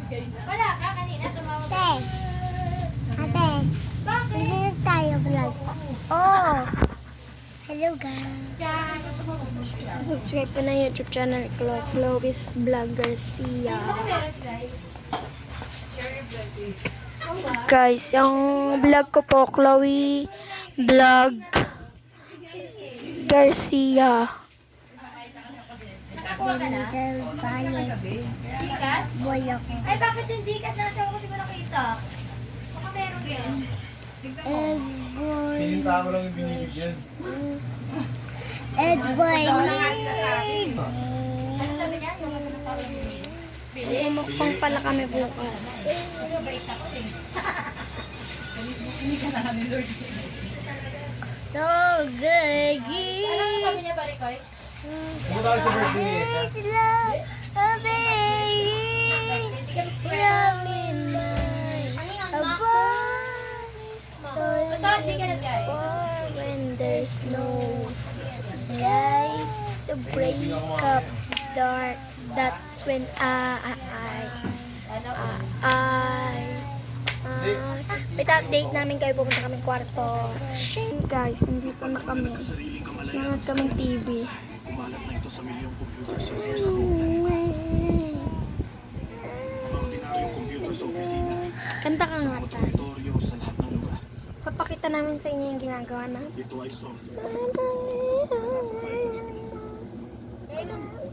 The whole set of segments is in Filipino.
Wala ka kanina, tumawag. Ate, bakit tayo vlog? Oh! Hello guys! Subscribe po na YouTube channel ko, Chloe's Vlogger Sia. Guys, yung vlog ko po, Chloe Vlog Garcia. Little Valley. Gcash? Boy ako. Ay, bakit yung Gcash na sa ako di ko nakita? Baka meron yun. Egg boy. Piling tao lang yung binibigyan. Egg boy. Ano sabi niya? Yung kasi ng tao yung Mukbang pala kami bukas. So good. Ano sabi niya, Barikoy? Ano tayo sa birthday niya? Love, a baby. Love in mine. A boy's Ito, di ka nag-guy. When there's no light, so break up dark. That's when Wait, update namin kayo. Pupunta kaming kwarto. Guys, nandito na kami. Nanood kaming TV. Kumalat na ito sa milyong computer servers sa buong ordinaryong computer sa opisina, Kanta ka nga, sa Tan. auditoryo, sa lahat ng lugar. Papakita namin sa inyo yung ginagawa na. Ito ay software.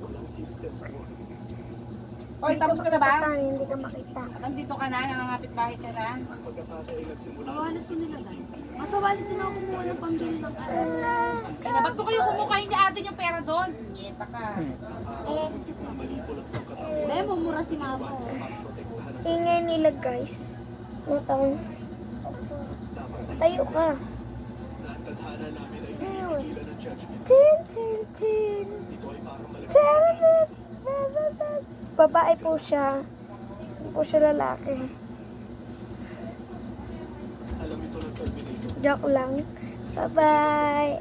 Walang system for Oy, tapos ka na ba? Tan, hindi ka makita. Nandito ka na, nangangapit bahay ka na. pagkakataon ay nagsimula. Masawali din ako kumuha ng pambili ng Kaya ba't ko kayo kumukain ni ate yung pera doon? Nyeta ka. Malipol at sangkatapos. Dahil mumura si mama. Ingay nila, guys. Nutang. Tayo ka. Tadhana namin ay pinipigilan ng judgment. Tin, tin, tin. Ito ay parang malagay Tin, babae po siya. Hindi po siya lalaki. alam ito ng Terminator. Joke lang. Bye-bye.